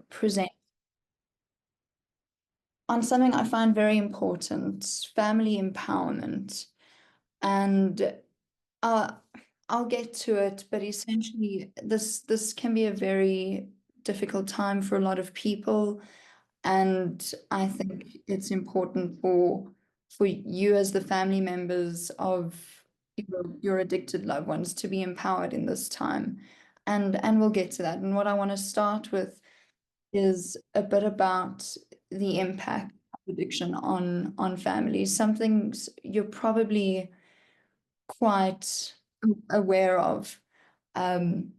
present on something I find very important, family empowerment. And I'll get to it, but essentially this can be a very difficult time for a lot of people. And I think it's important for you as the family members of your addicted loved ones to be empowered in this time. And we'll get to that. And what I want to start with is a bit about the impact of addiction on families. Some things you're probably quite aware of, um,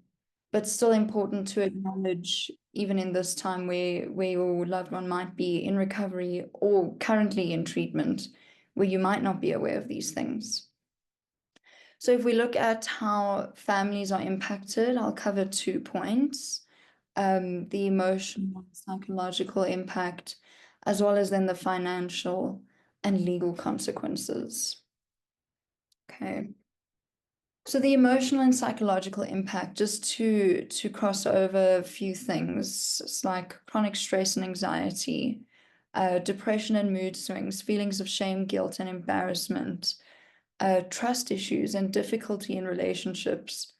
but still important to acknowledge, even in this time where your loved one might be in recovery or currently in treatment, where you might not be aware of these things. So if we look at how families are impacted, I'll cover 2 points. The emotional, psychological impact, as well as then the financial and legal consequences. Okay. So the emotional and psychological impact, just to cross over a few things, it's like chronic stress and anxiety, depression and mood swings, feelings of shame, guilt, and embarrassment, trust issues and difficulty in relationships,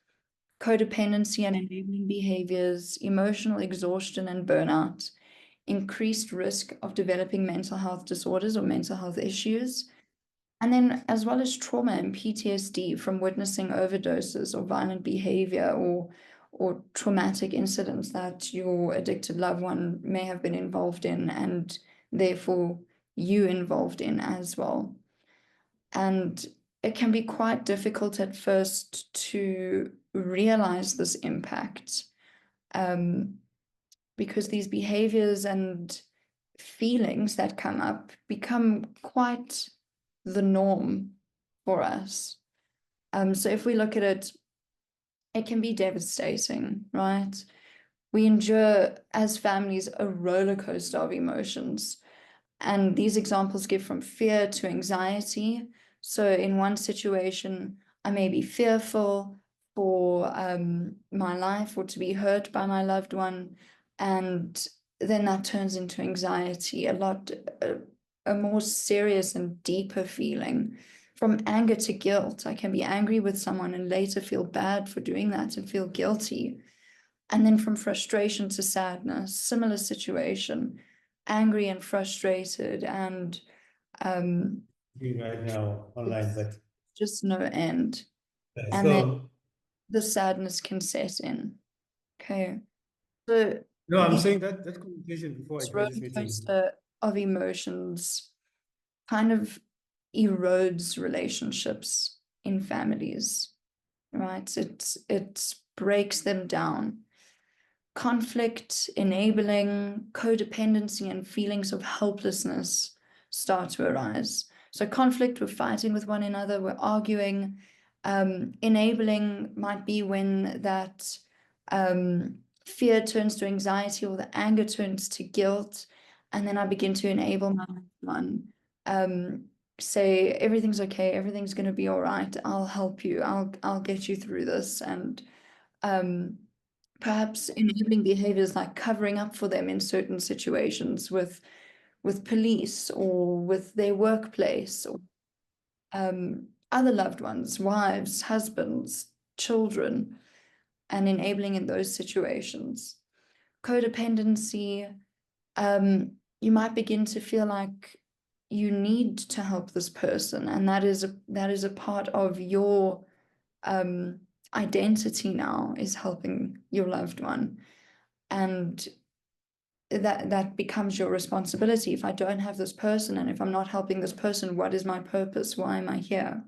codependency and enabling behaviors, emotional exhaustion and burnout, increased risk of developing mental health disorders or mental health issues, and then as well as trauma and PTSD from witnessing overdoses or violent behavior or traumatic incidents that your addicted loved one may have been involved in, and therefore you involved in as well. And it can be quite difficult at first to realize this impact, because these behaviors and feelings that come up become quite the norm for us. So if we look at it, it can be devastating, right? We endure as families a roller coaster of emotions. And these examples give from fear to anxiety. So in one situation, I may be fearful for my life or to be hurt by my loved one. And then that turns into anxiety, a more serious and deeper feeling. From anger to guilt, I can be angry with someone and later feel bad for doing that and feel guilty. And then from frustration to sadness, similar situation, angry and frustrated, and right now online, but just no end. And then the sadness can set in. Okay. So no, I'm saying that communication before I this joined roller this meeting. coaster of emotions kind of erodes relationships in families, right? It breaks them down. Conflict, enabling, codependency, and feelings of helplessness start to arise. So conflict, we're fighting with one another, we're arguing. Enabling might be when that fear turns to anxiety or the anger turns to guilt, and then I begin to enable my one. Say everything's okay, everything's going to be all right. I'll help you. I'll get you through this, and perhaps enabling behaviors like covering up for them in certain situations with police or with their workplace or other loved ones, wives, husbands, children, and enabling in those situations. Codependency, you might begin to feel like you need to help this person, and that is a part of your identity now, is helping your loved one. And that becomes your responsibility. If I don't have this person, and if I'm not helping this person, what is my purpose? Why am I here?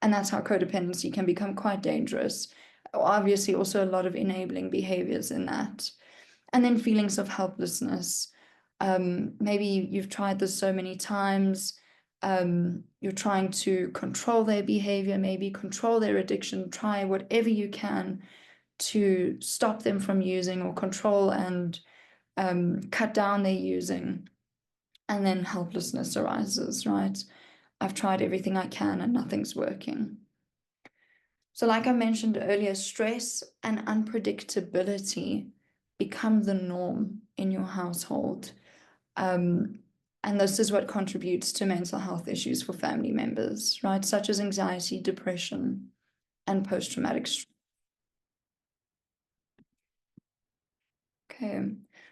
And that's how codependency can become quite dangerous. Obviously, also a lot of enabling behaviors in that. And then feelings of helplessness. Maybe you've tried this so many times. You're trying to control their behavior, maybe control their addiction, try whatever you can to stop them from using or control and cut down their using. And then helplessness arises, right? I've tried everything I can and nothing's working. So like I mentioned earlier, stress and unpredictability become the norm in your household. And this is what contributes to mental health issues for family members, right? Such as anxiety, depression, and post-traumatic stress. Okay,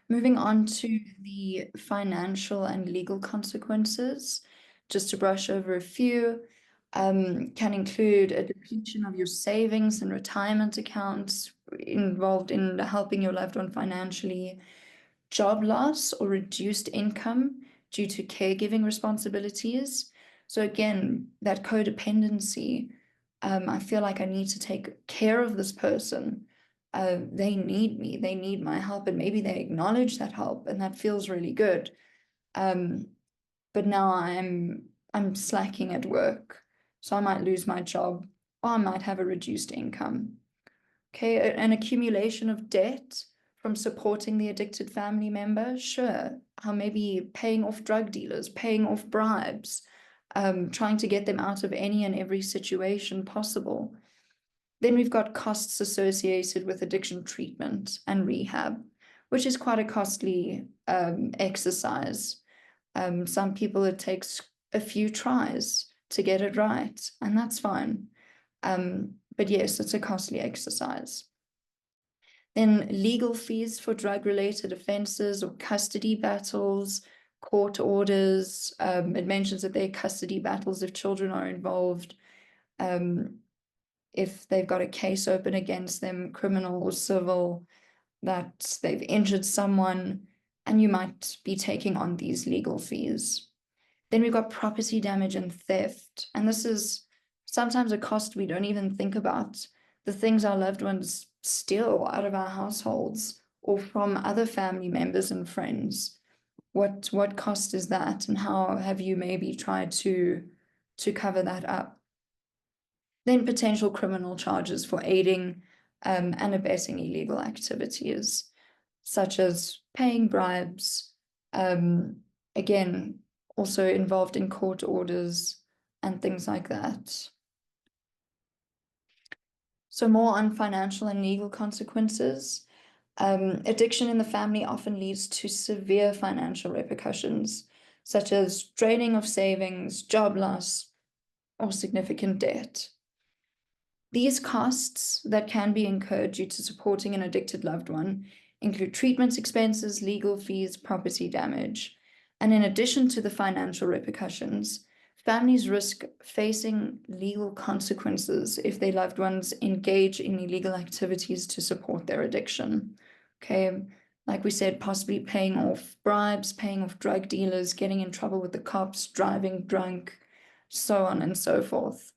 moving on to the financial and legal consequences, just to brush over a few, can include a depletion of your savings and retirement accounts involved in helping your loved one financially, job loss or reduced income due to caregiving responsibilities. So again, that codependency, I feel like I need to take care of this person. They need me, they need my help, and maybe they acknowledge that help, and that feels really good. But now I'm slacking at work, so I might lose my job, or I might have a reduced income. Okay, an accumulation of debt from supporting the addicted family member, sure. How maybe paying off drug dealers, paying off bribes, trying to get them out of any and every situation possible. Then we've got costs associated with addiction treatment and rehab, which is quite a costly exercise. Some people, it takes a few tries to get it right, and that's fine. But yes, it's a costly exercise. Then legal fees for drug-related offences or custody battles, court orders. It mentions that there are custody battles if children are involved. If they've got a case open against them, criminal or civil, that they've injured someone, and you might be taking on these legal fees. Then we've got property damage and theft. And this is sometimes a cost we don't even think about. The things our loved ones steal out of our households or from other family members and friends. What cost is that? And how have you maybe tried to cover that up? Then potential criminal charges for aiding and abetting illegal activities, such as paying bribes, again, also involved in court orders and things like that. So more on financial and legal consequences. Addiction in the family often leads to severe financial repercussions, such as draining of savings, job loss, or significant debt. These costs that can be incurred due to supporting an addicted loved one include treatment expenses, legal fees, property damage. And in addition to the financial repercussions, families risk facing legal consequences if their loved ones engage in illegal activities to support their addiction. Okay, like we said, possibly paying off bribes, paying off drug dealers, getting in trouble with the cops, driving drunk, so on and so forth.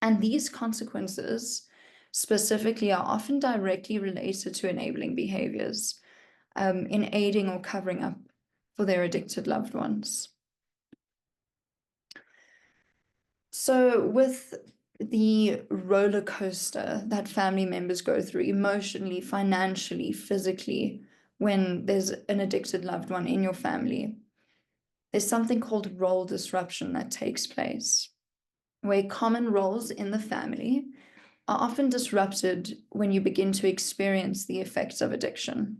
And these consequences specifically are often directly related to enabling behaviors, in aiding or covering up for their addicted loved ones. So with the roller coaster that family members go through emotionally, financially, physically, when there's an addicted loved one in your family, there's something called role disruption that takes place, where common roles in the family are often disrupted when you begin to experience the effects of addiction.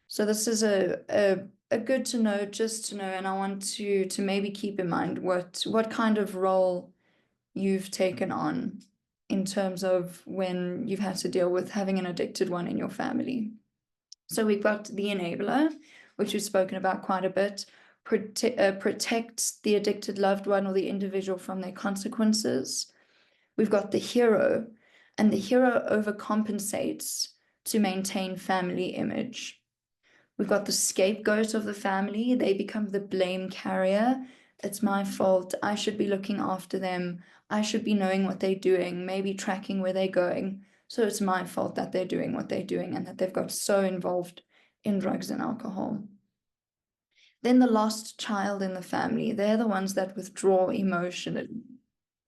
So this is a good to know, just to know, and I want to maybe keep in mind what kind of role you've taken on in terms of when you've had to deal with having an addicted one in your family. So we've got the enabler, which we've spoken about quite a bit, protects the addicted loved one or the individual from their consequences. We've got the hero, and the hero overcompensates to maintain family image. We've got the scapegoat of the family. They become the blame carrier. It's my fault. I should be looking after them. I should be knowing what they're doing, maybe tracking where they're going. So it's my fault that they're doing what they're doing and that they've got so involved in drugs and alcohol. Then the lost child in the family, they're the ones that withdraw emotionally.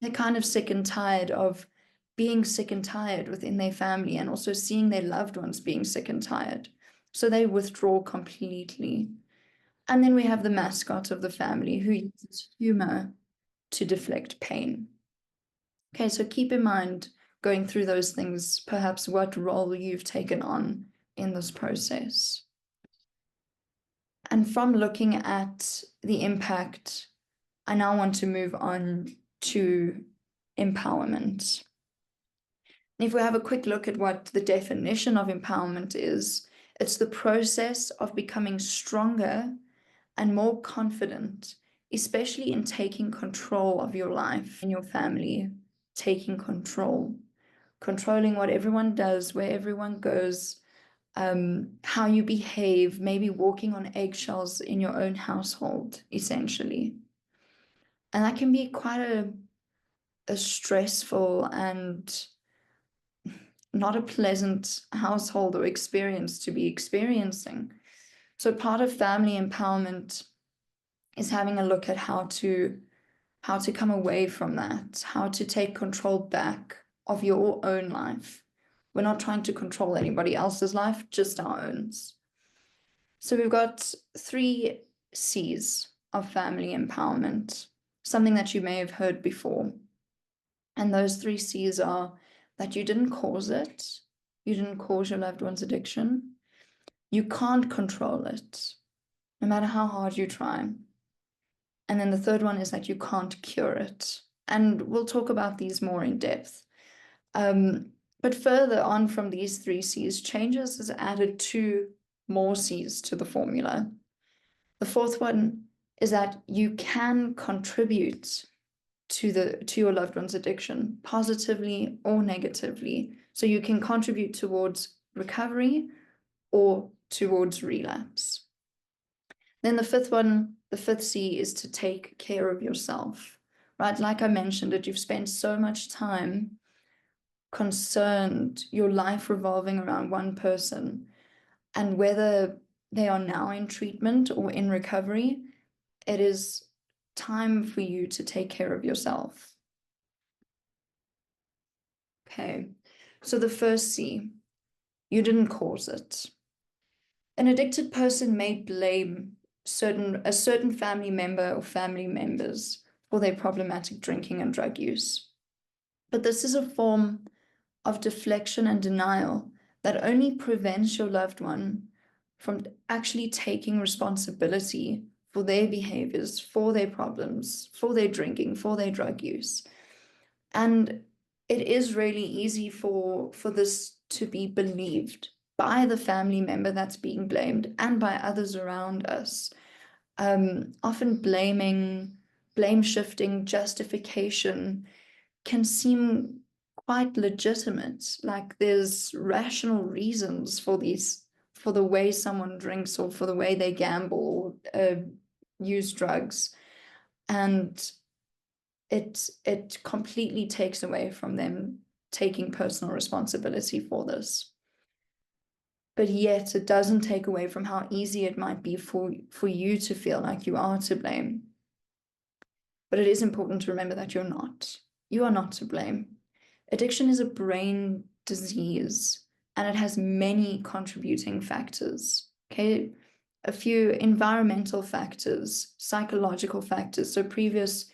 They're kind of sick and tired of being sick and tired within their family and also seeing their loved ones being sick and tired. So they withdraw completely. And then we have the mascot of the family who uses humor to deflect pain. Okay, so keep in mind going through those things, perhaps what role you've taken on in this process. And from looking at the impact, I now want to move on to empowerment. If we have a quick look at what the definition of empowerment is, it's the process of becoming stronger and more confident, especially in taking control of your life and your family, taking control, controlling what everyone does, where everyone goes, how you behave, maybe walking on eggshells in your own household, essentially. And that can be quite a stressful and not a pleasant household or experience to be experiencing. So part of family empowerment is having a look at how to come away from that, how to take control back of your own life. We're not trying to control anybody else's life, just our own. So we've got 3 C's of family empowerment, something that you may have heard before. And those 3 C's are that you didn't cause it, you didn't cause your loved one's addiction, you can't control it, no matter how hard you try. And then the third one is that you can't cure it. And we'll talk about these more in depth. But further on from these 3 C's, Changes has added 2 more C's to the formula. The fourth one is that you can contribute to your loved one's addiction, positively or negatively. So you can contribute towards recovery or towards relapse. Then the fifth C is to take care of yourself, right? Like I mentioned it, you've spent so much time concerned, your life revolving around one person, and whether they are now in treatment or in recovery, it is time for you to take care of yourself. Okay, so the first C, you didn't cause it. An addicted person may blame a certain family member or family members for their problematic drinking and drug use. But this is a form of deflection and denial that only prevents your loved one from actually taking responsibility for their behaviors, for their problems, for their drinking, for their drug use. And it is really easy for this to be believed by the family member that's being blamed and by others around us. Often blame shifting, justification can seem quite legitimate. Like there's rational reasons for the way someone drinks or for the way they gamble or use drugs. And it completely takes away from them taking personal responsibility for this. But yet it doesn't take away from how easy it might be for you to feel like you are to blame. But it is important to remember that you're not. You are not to blame. Addiction is a brain disease, and it has many contributing factors. Okay, a few environmental factors, psychological factors, so previous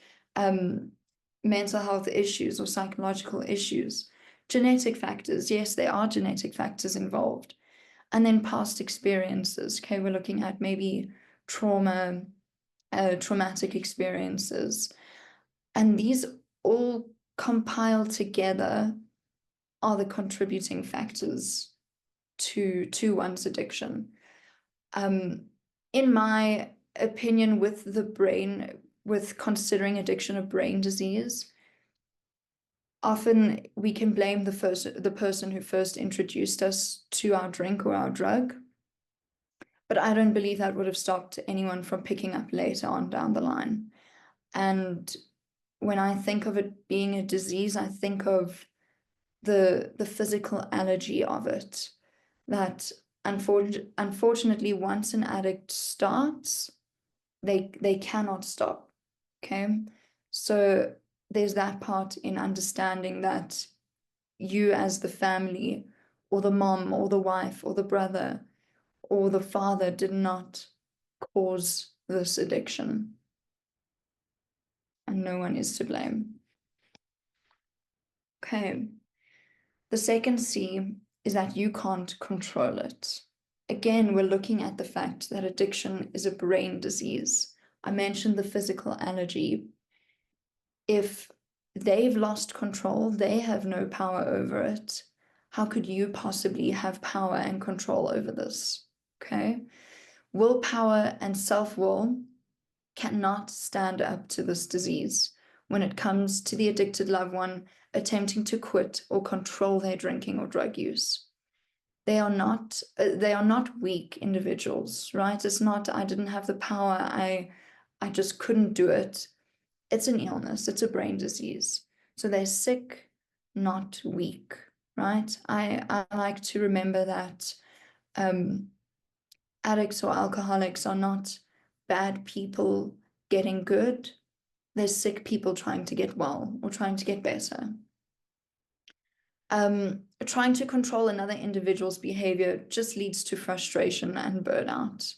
mental health issues or psychological issues, genetic factors. Yes, there are genetic factors involved. And then past experiences. Okay, we're looking at maybe trauma, traumatic experiences. And these all compiled together are the contributing factors to one's addiction. In my opinion, with considering addiction a brain disease, often we can blame the person who first introduced us to our drink or our drug. But I don't believe that would have stopped anyone from picking up later on down the line. And when I think of it being a disease, I think of the physical allergy of it, that unfortunately once an addict starts, they cannot stop. Okay, so there's that part in understanding that you as the family or the mom or the wife or the brother or the father did not cause this addiction, and no one is to blame. Okay, the second C is that you can't control it. Again, we're looking at the fact that addiction is a brain disease. I mentioned the physical allergy. If they've lost control, they have no power over it. How could you possibly have power and control over this? Okay. Willpower and self-will cannot stand up to this disease when it comes to the addicted loved one attempting to quit or control their drinking or drug use. They are not weak individuals, right? It's not, I didn't have the power, I just couldn't do it. It's an illness, it's a brain disease. So they're sick, not weak, right? I like to remember that addicts or alcoholics are not bad people getting good. They're sick people trying to get well or trying to get better. Trying to control another individual's behavior just leads to frustration and burnout.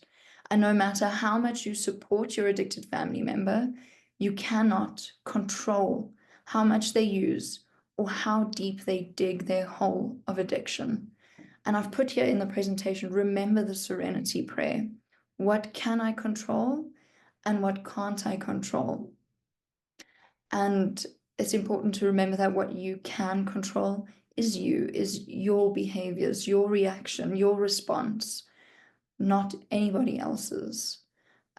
And no matter how much you support your addicted family member, you cannot control how much they use or how deep they dig their hole of addiction. And I've put here in the presentation, remember the serenity prayer. What can I control and what can't I control? And it's important to remember that what you can control is your behaviors, your reaction, your response, not anybody else's.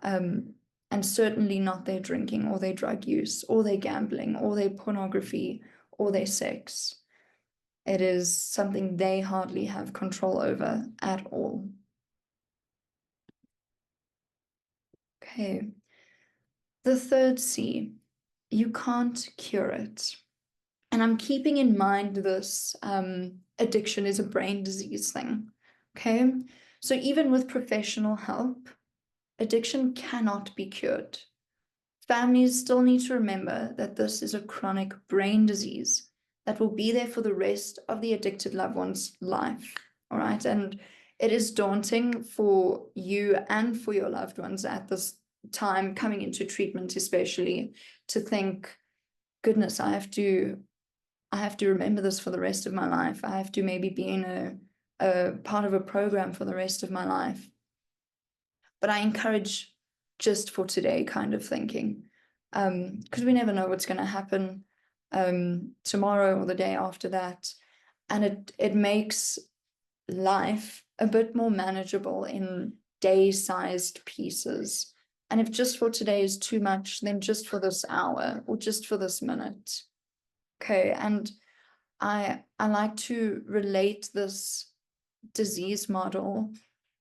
And certainly not their drinking or their drug use or their gambling or their pornography or their sex. It is something they hardly have control over at all. Okay. The third C, you can't cure it. And I'm keeping in mind this addiction is a brain disease thing. Okay. So even with professional help, addiction cannot be cured. Families still need to remember that this is a chronic brain disease that will be there for the rest of the addicted loved one's life. All right. And it is daunting for you and for your loved ones at this time coming into treatment, especially to think, goodness, I have to remember this for the rest of my life. I have to maybe be in a part of a program for the rest of my life. But I encourage just for today kind of thinking, because we never know what's going to happen tomorrow or the day after that. And it makes life a bit more manageable in day-sized pieces. And if just for today is too much, then just for this hour or just for this minute. Okay, and I like to relate this disease model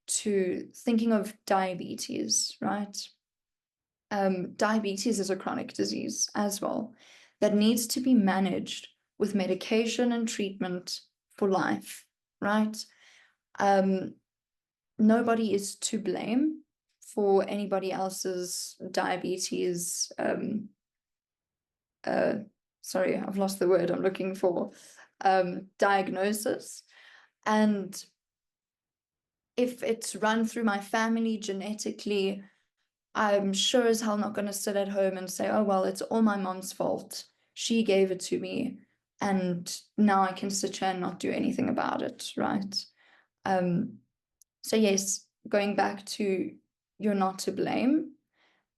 to thinking of diabetes, right? Diabetes is a chronic disease as well that needs to be managed with medication and treatment for life, right? Nobody is to blame for anybody else's diabetes. Sorry, I've lost the word I'm looking for. Diagnosis. And if it's run through my family genetically, I'm sure as hell not going to sit at home and say, oh, well, it's all my mom's fault. She gave it to me. And now I can sit here and not do anything about it, right? So yes, going back to you're not to blame,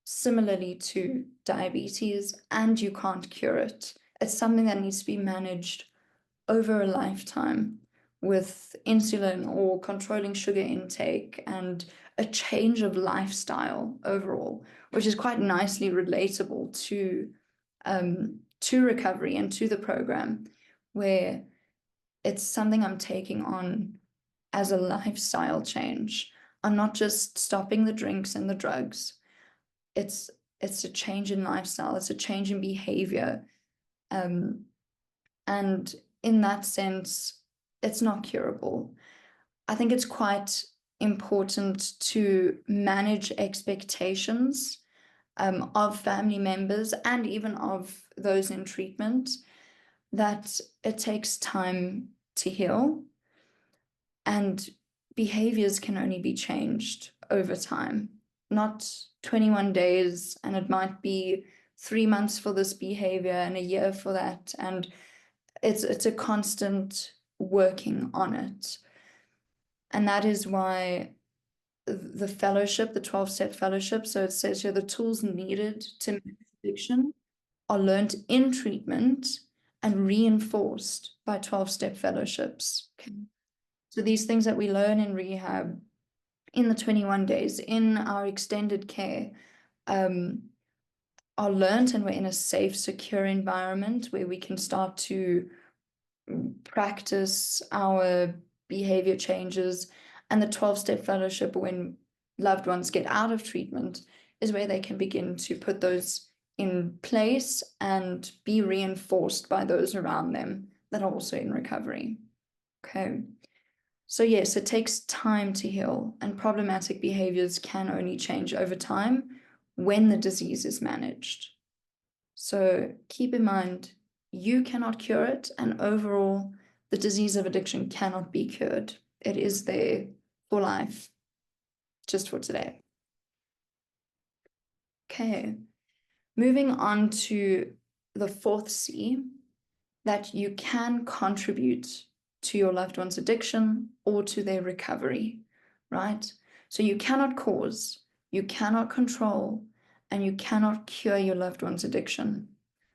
similarly to diabetes, and you can't cure it. It's something that needs to be managed over a lifetime with insulin or controlling sugar intake and a change of lifestyle overall, which is quite nicely relatable to recovery and to the program, where it's something I'm taking on as a lifestyle change. I'm not just stopping the drinks and the drugs. It's a change in lifestyle. It's a change in behavior. And in that sense, it's not curable. I think it's quite important to manage expectations of family members and even of those in treatment, that it takes time to heal and behaviors can only be changed over time, not 21 days, and it might be 3 months for this behavior and a year for that. And it's a constant working on it. And that is why the fellowship, the 12-step fellowship, so it says here the tools needed to manage addiction are learned in treatment and reinforced by 12-step fellowships. Okay. So these things that we learn in rehab, in the 21 days, in our extended care, are learned, and we're in a safe, secure environment where we can start to practice our behavior changes. And the 12-step fellowship, when loved ones get out of treatment, is where they can begin to put those in place and be reinforced by those around them that are also in recovery. Okay. So yes, it takes time to heal, and problematic behaviors can only change over time when the disease is managed. So keep in mind, you cannot cure it, and overall, the disease of addiction cannot be cured. It is there for life, just for today. Okay, moving on to the fourth C, that you can contribute to your loved one's addiction or to their recovery, right? So you cannot cause, you cannot control, and you cannot cure your loved one's addiction,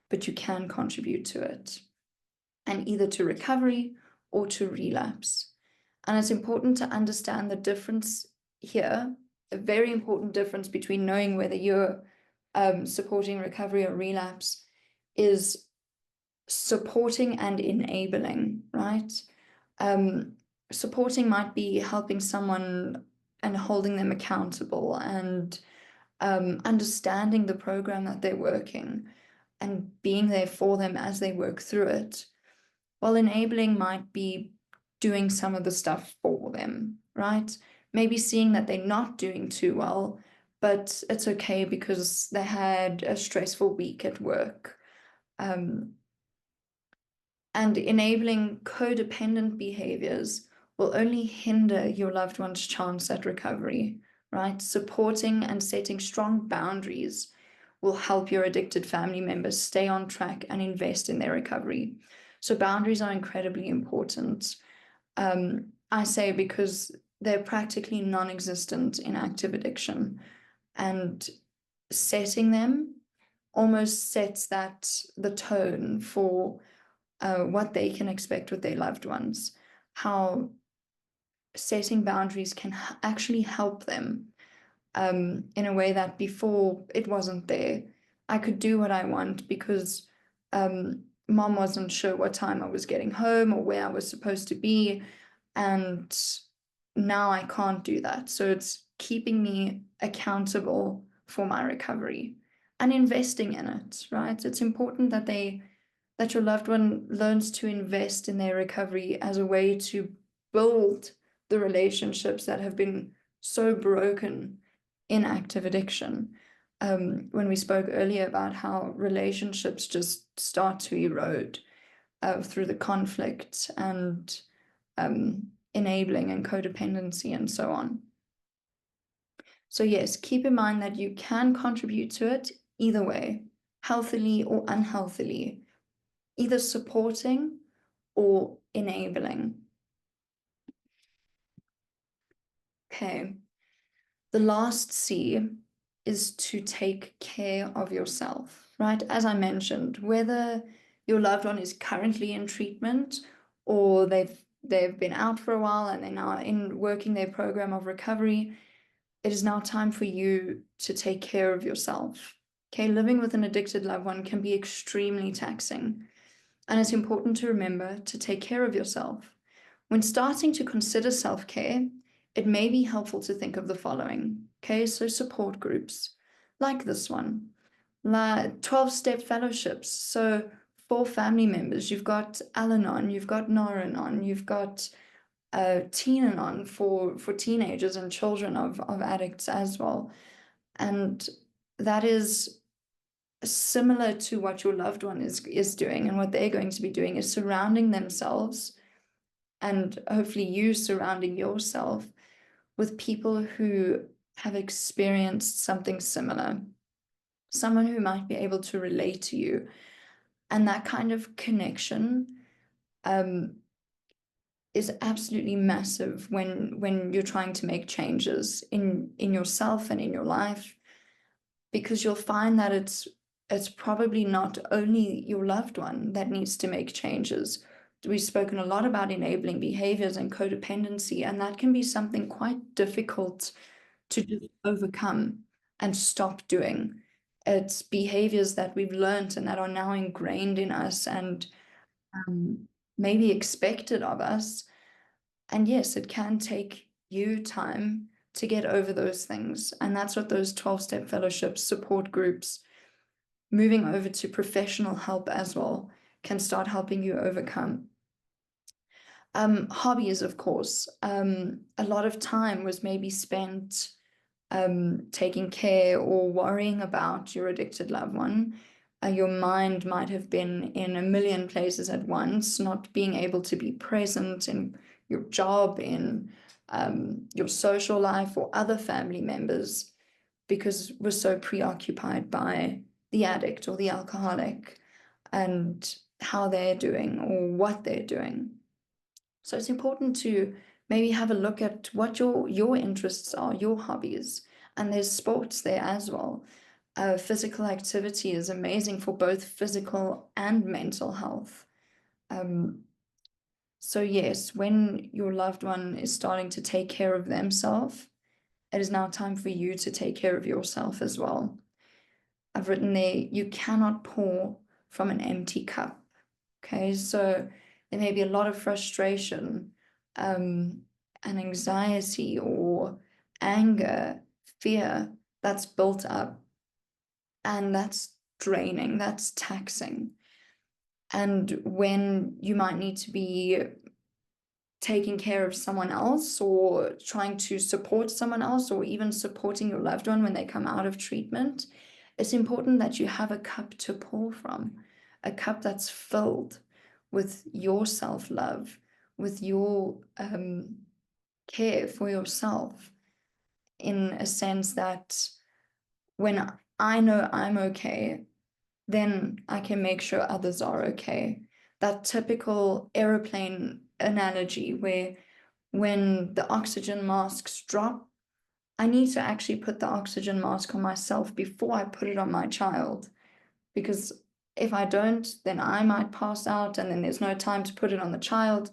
but you can contribute to it, and either to recovery or to relapse. And it's important to understand the difference here, a very important difference between knowing whether you're supporting recovery or relapse is supporting and enabling, right? Supporting might be helping someone and holding them accountable and understanding the program that they're working and being there for them as they work through it. While enabling might be doing some of the stuff for them, right? Maybe seeing that they're not doing too well, but it's okay because they had a stressful week at work. And enabling codependent behaviors will only hinder your loved one's chance at recovery, right? Supporting and setting strong boundaries will help your addicted family members stay on track and invest in their recovery. So boundaries are incredibly important. I say because they're practically non-existent in active addiction, and setting them almost sets the tone for what they can expect with their loved ones, how setting boundaries can actually help them in a way that before it wasn't there. I could do what I want because mom wasn't sure what time I was getting home or where I was supposed to be, and now I can't do that. So it's keeping me accountable for my recovery and investing in it, right? It's important that your loved one learns to invest in their recovery as a way to build the relationships that have been so broken in active addiction. When we spoke earlier about how relationships just start to erode through the conflict and enabling and codependency and so on. So yes, keep in mind that you can contribute to it either way, healthily or unhealthily, either supporting or enabling. Okay. The last C is to take care of yourself, right? As I mentioned, whether your loved one is currently in treatment or they've been out for a while and they're now in working their program of recovery, it is now time for you to take care of yourself. Okay, living with an addicted loved one can be extremely taxing, and it's important to remember to take care of yourself. When starting to consider self-care, it may be helpful to think of the following. Okay, so support groups like this one, 12-step fellowships. So for family members, you've got Al-Anon, you've got Nar-Anon, you've got Teen-Anon for teenagers and children of addicts as well. And that is similar to what your loved one is doing, and what they're going to be doing is surrounding themselves, and hopefully you surrounding yourself with people who have experienced something similar, someone who might be able to relate to you. And that kind of connection is absolutely massive when you're trying to make changes in yourself and in your life, because you'll find that it's probably not only your loved one that needs to make changes. We've spoken a lot about enabling behaviors and codependency, and that can be something quite difficult to just overcome and stop doing. It's behaviors that we've learned and that are now ingrained in us and maybe expected of us. And yes, it can take you time to get over those things. And that's what those 12-step fellowships, support groups, moving over to professional help as well, can start helping you overcome. Hobbies, of course. A lot of time was maybe spent taking care or worrying about your addicted loved one. Your mind might have been in a million places at once, not being able to be present in your job, in your social life or other family members, because we're so preoccupied by the addict or the alcoholic and how they're doing or what they're doing. So it's important to maybe have a look at what your interests are, your hobbies, and there's sports there as well. Physical activity is amazing for both physical and mental health. So yes, when your loved one is starting to take care of themselves, it is now time for you to take care of yourself as well. I've written there, you cannot pour from an empty cup. Okay, so there may be a lot of frustration, and anxiety or anger, fear that's built up, and that's draining, that's taxing. And when you might need to be taking care of someone else or trying to support someone else or even supporting your loved one when they come out of treatment, it's important that you have a cup to pour from, a cup that's filled with your self-love, with your care for yourself, in a sense that when I know I'm okay, then I can make sure others are okay. That typical aeroplane analogy where when the oxygen masks drop, I need to actually put the oxygen mask on myself before I put it on my child. Because if I don't, then I might pass out and then there's no time to put it on the child.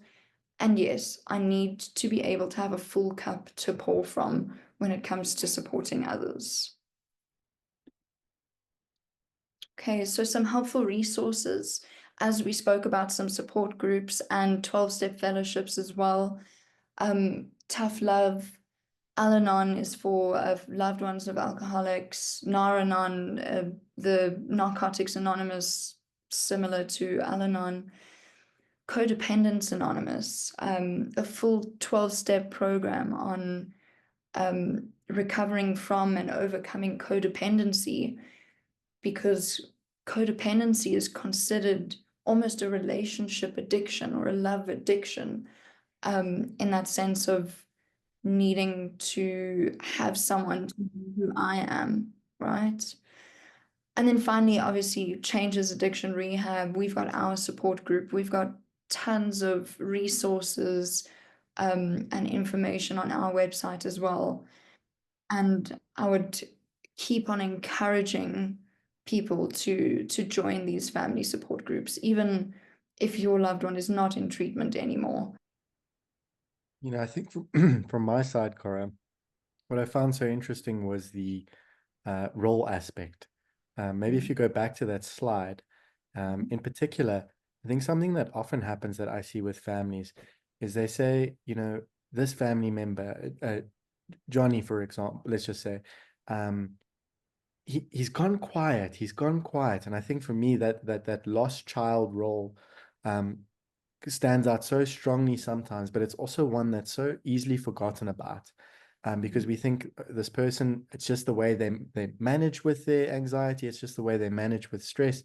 And yes, I need to be able to have a full cup to pour from when it comes to supporting others. Okay, so some helpful resources, as we spoke about some support groups and 12-step fellowships as well. Tough Love, Al-Anon is for loved ones of alcoholics. Nar-Anon, the Narcotics Anonymous, similar to Al-Anon. Codependence Anonymous, a full 12-step program on recovering from and overcoming codependency, because codependency is considered almost a relationship addiction or a love addiction, in that sense of needing to have someone to be who I am, right? And then finally, obviously, Changes Addiction Rehab. We've got our support group. We've got tons of resources and information on our website as well. And I would keep on encouraging people to join these family support groups, even if your loved one is not in treatment anymore. I think from my side, Cora, what I found so interesting was the role aspect. Maybe if you go back to that slide, in particular, I think something that often happens that I see with families is they say, this family member, Johnny, for example, let's just say, he's gone quiet. He's gone quiet, and I think for me that lost child role stands out so strongly sometimes, but it's also one that's so easily forgotten about. Because we think this person, it's just the way they manage with their anxiety, it's just the way they manage with stress,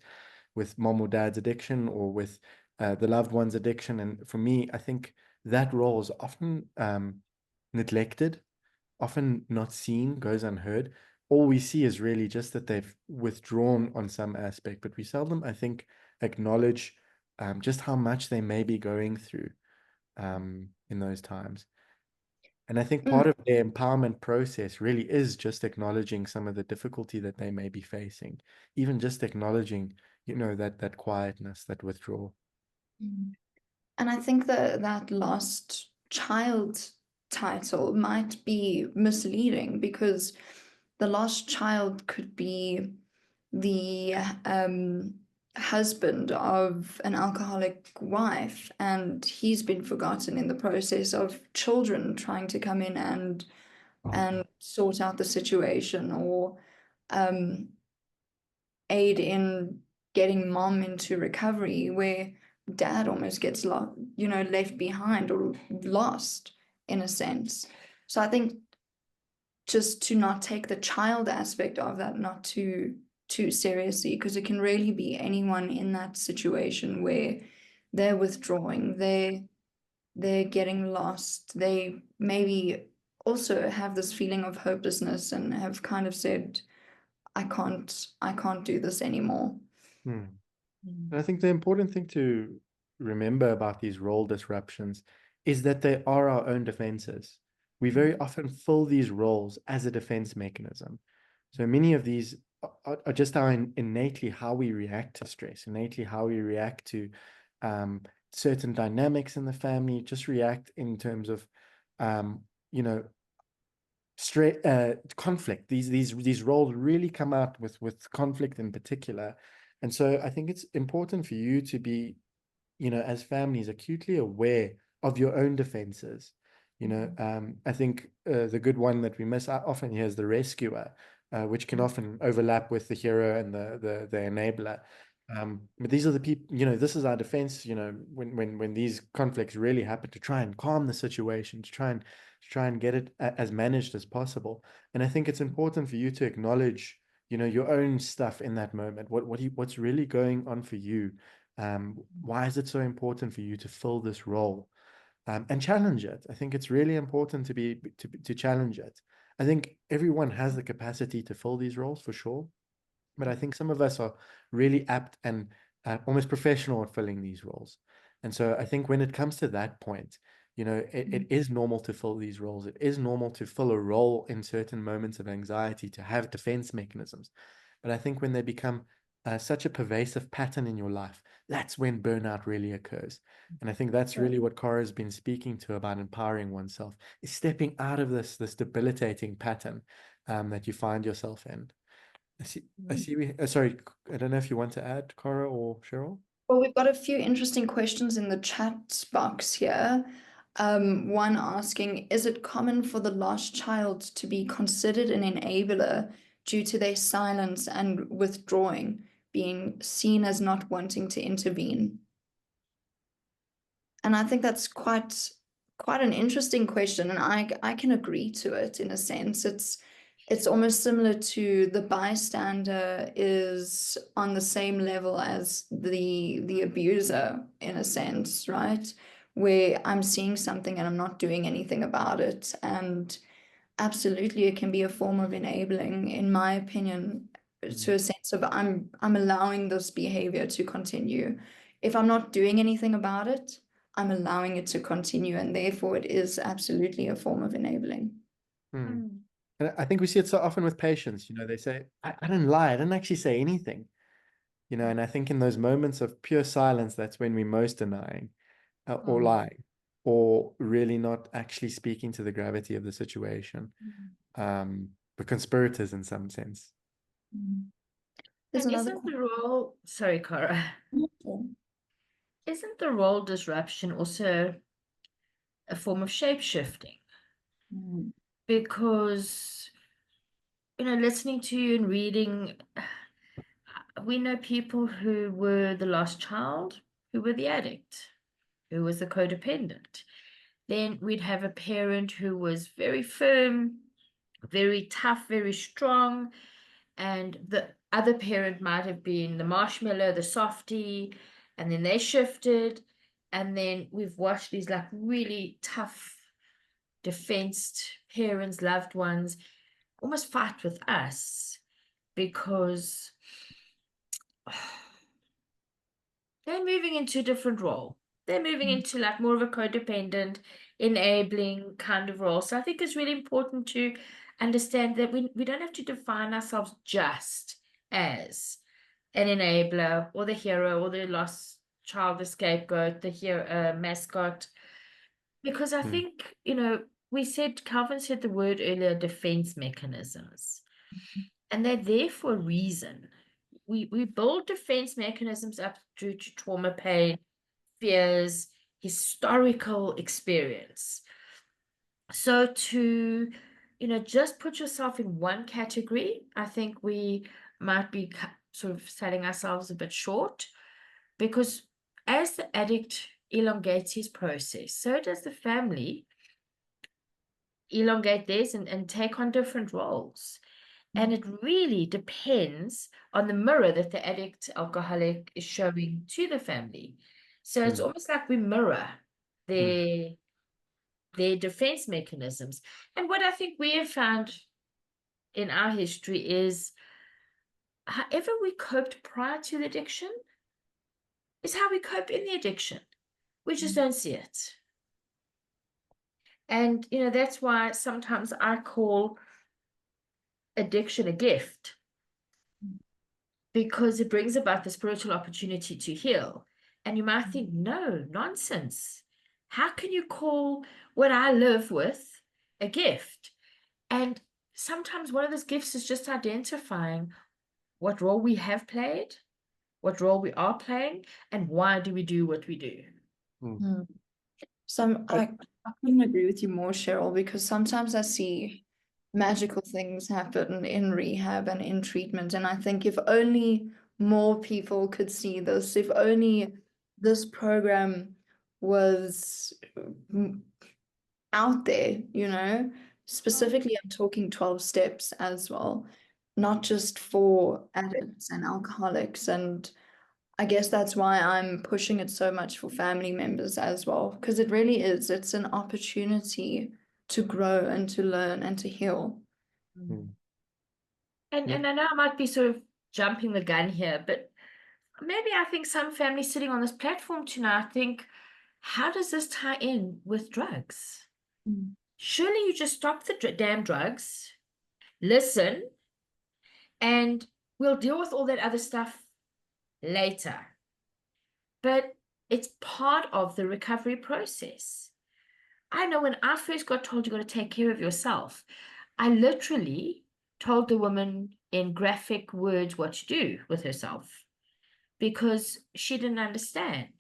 with mom or dad's addiction, or with the loved one's addiction. And for me, I think that role is often neglected, often not seen, goes unheard. All we see is really just that they've withdrawn on some aspect, but we seldom, I think, acknowledge just how much they may be going through. in those times. And I think Mm. part of their empowerment process really is just acknowledging some of the difficulty that they may be facing, even just acknowledging, that quietness, that withdrawal. And I think that lost child title might be misleading, because the lost child could be the husband of an alcoholic wife, and he's been forgotten in the process of children trying to come in and sort out the situation, or um, aid in getting mom into recovery, where dad almost gets left behind or lost in a sense. So I think just to not take the child aspect of that not too seriously, because it can really be anyone in that situation where they're withdrawing, they're getting lost, they maybe also have this feeling of hopelessness and have kind of said, I can't do this anymore. Hmm. And I think the important thing to remember about these role disruptions is that they are our own defenses. We very often fill these roles as a defense mechanism. So many of these are just innately how we react to stress, innately how we react to certain dynamics in the family, just react in terms of, you know, conflict. These roles really come out with conflict in particular. And so I think it's important for you to be, as families, acutely aware of your own defenses. I think the good one that we miss out often here is the rescuer, which can often overlap with the hero and the enabler. But these are the people, this is our defense, when these conflicts really happen, to try and calm the situation, to try and get it as managed as possible. And I think it's important for you to acknowledge, your own stuff in that moment. What's really going on for you? Why is it so important for you to fill this role, and challenge it? I think it's really important to challenge it. I think everyone has the capacity to fill these roles for sure, but I think some of us are really apt and almost professional at filling these roles. And so I think when it comes to that point, it is normal to fill these roles. It is normal to fill a role in certain moments of anxiety, to have defense mechanisms. But I think when they become such a pervasive pattern in your life, that's when burnout really occurs. And I think that's really what Carah has been speaking to about empowering oneself, is stepping out of this debilitating pattern that you find yourself in. I see sorry, I don't know if you want to add, Carah or Cheryl? Well, we've got a few interesting questions in the chat box here. One asking, is it common for the lost child to be considered an enabler due to their silence and withdrawing, being seen as not wanting to intervene? And I think that's quite an interesting question, and I can agree to it in a sense. It's almost similar to the bystander is on the same level as the abuser in a sense, right? Where I'm seeing something and I'm not doing anything about it. And absolutely, it can be a form of enabling, in my opinion, to a sense of I'm allowing this behavior to continue. If I'm not doing anything about it, I'm allowing it to continue, and therefore it is absolutely a form of enabling. And I think we see it so often with patients. They say, I didn't lie, I didn't actually say anything. And I think in those moments of pure silence, that's when we're most denying or lying, or really not actually speaking to the gravity of the situation. But conspirators in some sense. There's And another isn't the role, sorry, Cara, question. isn't the role disruption also a form of shape shifting? Because, listening to you and reading, we know people who were the lost child, who were the addict, who was the codependent. Then we'd have a parent who was very firm, very tough, very strong, and the other parent might have been the marshmallow, the softie, and then they shifted. And then we've watched these like really tough, defensed parents, loved ones, almost fight with us because they're moving into a different role. They're moving into like more of a codependent, enabling kind of role. So I think it's really important to understand that we don't have to define ourselves just as an enabler or the hero or the lost child, the scapegoat, the hero, mascot. Because I think, Calvin said the word earlier, defense mechanisms, and they're there for a reason. We build defense mechanisms up due to trauma, pain, fears, historical experience. So to, just put yourself in one category, I think we might be sort of selling ourselves a bit short, because as the addict elongates his process, so does the family elongate theirs and take on different roles. And it really depends on the mirror that the addict alcoholic is showing to the family. So it's almost like we mirror their defense mechanisms. And what I think we have found in our history is however we coped prior to the addiction is how we cope in the addiction. We just don't see it. And, that's why sometimes I call addiction a gift, because it brings about the spiritual opportunity to heal. And you might think, no, nonsense. How can you call what I live with a gift? And sometimes one of those gifts is just identifying what role we have played, what role we are playing, and why do we do what we do. So I couldn't agree with you more, Cheryl, because sometimes I see magical things happen in rehab and in treatment. And I think if only more people could see this, if only this program was out there, specifically I'm talking 12 steps as well, not just for addicts and alcoholics. And I guess that's why I'm pushing it so much for family members as well, because it really is. It's an opportunity to grow and to learn and to heal. And I know I might be sort of jumping the gun here, but maybe I think some families sitting on this platform tonight think, how does this tie in with drugs? Surely you just stop the damn drugs, listen, and we'll deal with all that other stuff later. But it's part of the recovery process. I know when I first got told you got to take care of yourself, I literally told the woman in graphic words what to do with herself, because she didn't understand.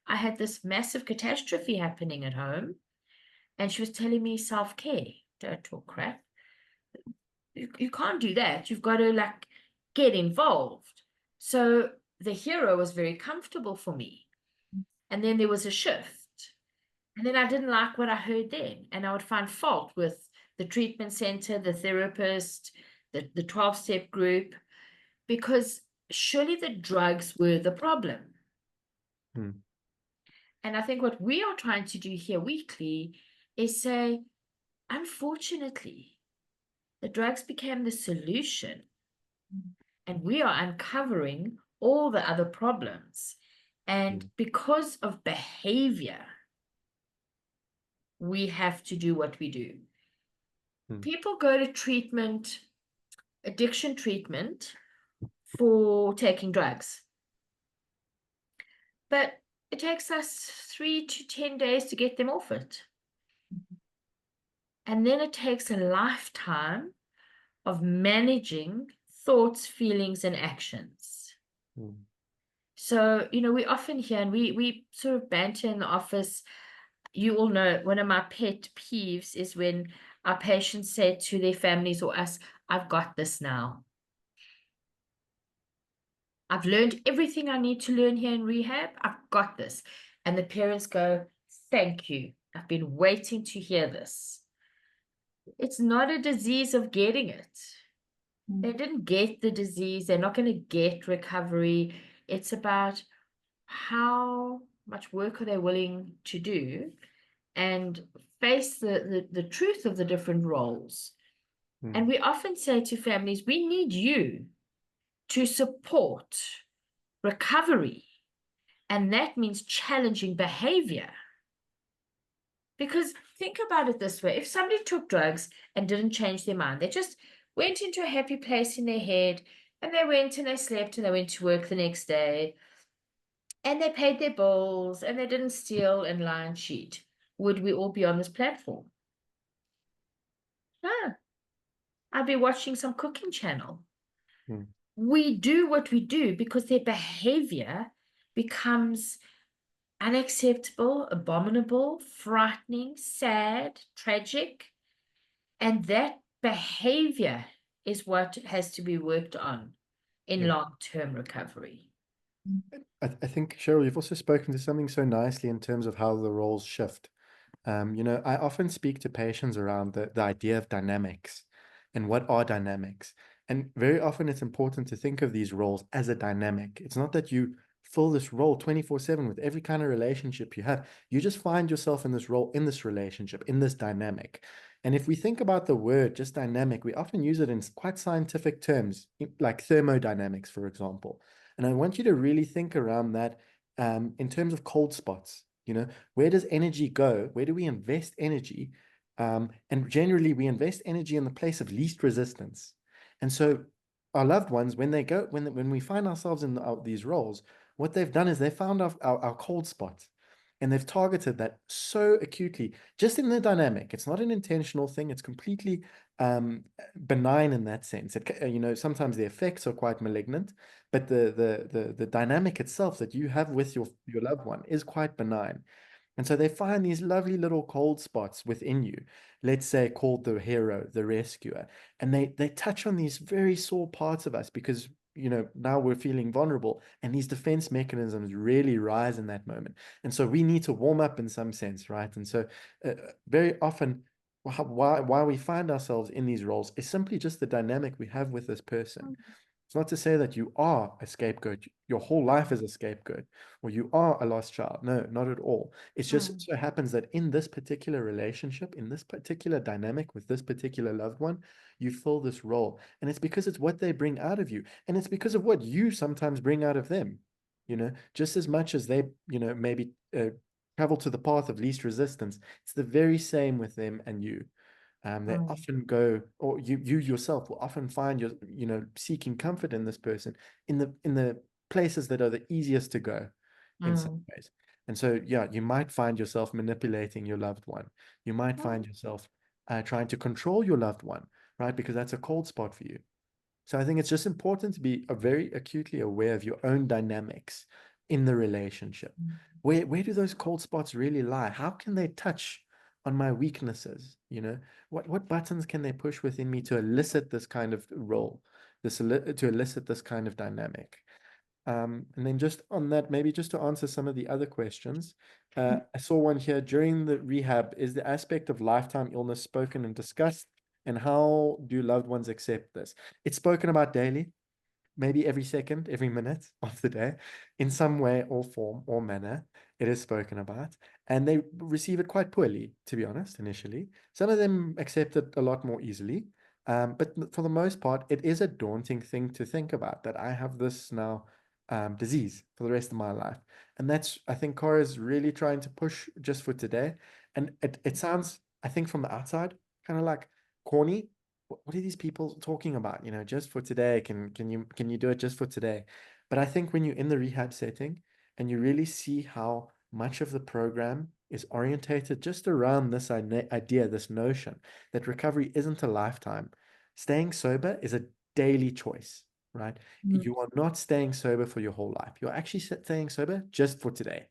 I had this massive catastrophe happening at home, and she was telling me self-care. Don't talk crap. You can't do that. You've got to get involved. So the hero was very comfortable for me. And then there was a shift. And then I didn't like what I heard then. And I would find fault with the treatment center, the therapist, the 12-step group, because surely the drugs were the problem. And I think what we are trying to do here weekly is say, unfortunately, the drugs became the solution, and we are uncovering all the other problems. And because of behavior, we have to do what we do. People go to treatment, addiction treatment, for taking drugs. But it takes us 3 to 10 days to get them off it. And then it takes a lifetime of managing thoughts, feelings, and actions. So, we often hear, and we sort of banter in the office. You all know one of my pet peeves is when our patients say to their families or us, I've got this now. I've learned everything I need to learn here in rehab. I've got this. And the parents go, thank you. I've been waiting to hear this. It's not a disease of getting it. They didn't get the disease. They're not going to get recovery. It's about how much work are they willing to do and face the truth of the different roles. And we often say to families, we need you to support recovery And that means challenging behavior. Because think about it this way, if somebody took drugs and didn't change their mind, they just went into a happy place in their head, and they went and they slept and they went to work the next day, and they paid their bills and they didn't steal and lie and cheat, would we all be on this platform? No. I'd be watching some cooking channel. Hmm. We do what we do because their behavior becomes unacceptable, abominable, frightening, sad, tragic. And that behavior is what has to be worked on in Yeah. long-term recovery. I think, Cheryl, you've also spoken to something so nicely in terms of how the roles shift. You know, I often speak to patients around the idea of dynamics and what are dynamics. And very often it's important to think of these roles as a dynamic. It's not that you fill this role 24/7 with every kind of relationship you have. You just find yourself in this role, in this relationship, in this dynamic. And if we think about the word just dynamic, we often use it in quite scientific terms, like thermodynamics, for example. And I want you to really think around that in terms of cold spots. You know, where does energy go? Where do we invest energy? And generally, we invest energy in the place of least resistance. And so, our loved ones, when they go, when we find ourselves in these roles, what they've done is they found our cold spot, and they've targeted that so acutely, just in the dynamic. It's not an intentional thing. It's completely benign in that sense. You know, sometimes the effects are quite malignant, but the dynamic itself that you have with your loved one is quite benign. And so they find these lovely little cold spots within you, let's say called the hero, the rescuer, and they touch on these very sore parts of us because, you know, now we're feeling vulnerable, and these defense mechanisms really rise in that moment. And so we need to warm up in some sense, right? And so very often why we find ourselves in these roles is simply just the dynamic we have with this person. It's not to say that you are a scapegoat, your whole life is a scapegoat, or you are a lost child. No, not at all. It's just so happens that in this particular relationship, in this particular dynamic with this particular loved one, you fill this role. And it's because it's what they bring out of you. And it's because of what you sometimes bring out of them. You know, just as much as they, you know, maybe travel to the path of least resistance, it's the very same with them and you. They often go, or you yourself will often find you know, seeking comfort in this person in the places that are the easiest to go in some ways. And so, yeah, you might find yourself manipulating your loved one. You might find yourself trying to control your loved one, right? Because that's a cold spot for you. So I think it's just important to be very acutely aware of your own dynamics in the relationship. Where do those cold spots really lie? How can they touch on my weaknesses? You know, what buttons can they push within me to elicit this kind of role, to elicit this kind of dynamic? And then just on that, maybe just to answer some of the other questions, I saw one here during the rehab. Is the aspect of lifetime illness spoken and discussed? And how do loved ones accept this? It's spoken about daily, maybe every second, every minute of the day, in some way or form or manner. It is spoken about, and they receive it quite poorly, to be honest, initially. Some of them accept it a lot more easily. But for the most part, it is a daunting thing to think about that I have this now disease for the rest of my life. And that's, I think, Carah is really trying to push just for today. And it sounds, I think, from the outside, kind of like corny. What are these people talking about? You know, just for today, can you do it just for today? But I think when you're in the rehab setting and you really see how much of the program is orientated just around this idea, this notion that recovery isn't a lifetime. Staying sober is a daily choice, right? You are not staying sober for your whole life. You're actually staying sober just for today,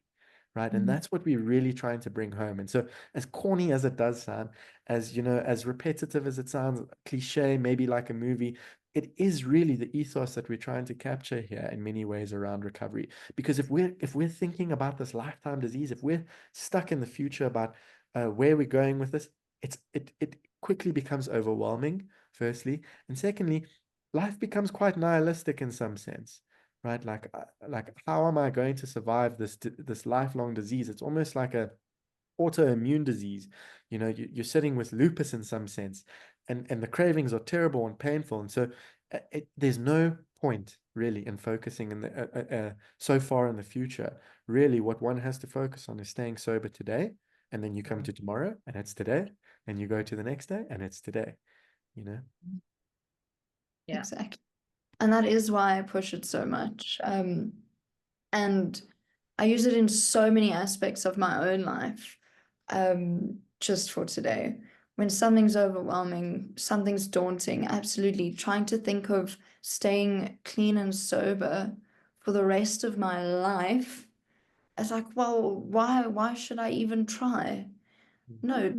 right? And that's what we're really trying to bring home. And so, as corny as it does sound, as you know, as repetitive as it sounds, cliche, maybe like a movie, it is really the ethos that we're trying to capture here in many ways around recovery. Because if we're thinking about this lifetime disease, if we're stuck in the future about where we're going with this, it quickly becomes overwhelming, firstly, and secondly, life becomes quite nihilistic in some sense, right? Like how am I going to survive this lifelong disease? It's almost like a autoimmune disease. You know, you're sitting with lupus in some sense, and the cravings are terrible and painful, and so there's no point, really, in focusing in the so far in the future. Really, what one has to focus on is staying sober today, and then you come to tomorrow, and it's today, and you go to the next day, and it's today. You know? Yeah. Exactly. And that is why I push it so much. And I use it in so many aspects of my own life, just for today. When something's overwhelming, something's daunting, absolutely trying to think of staying clean and sober for the rest of my life. It's like, well, why should I even try? No,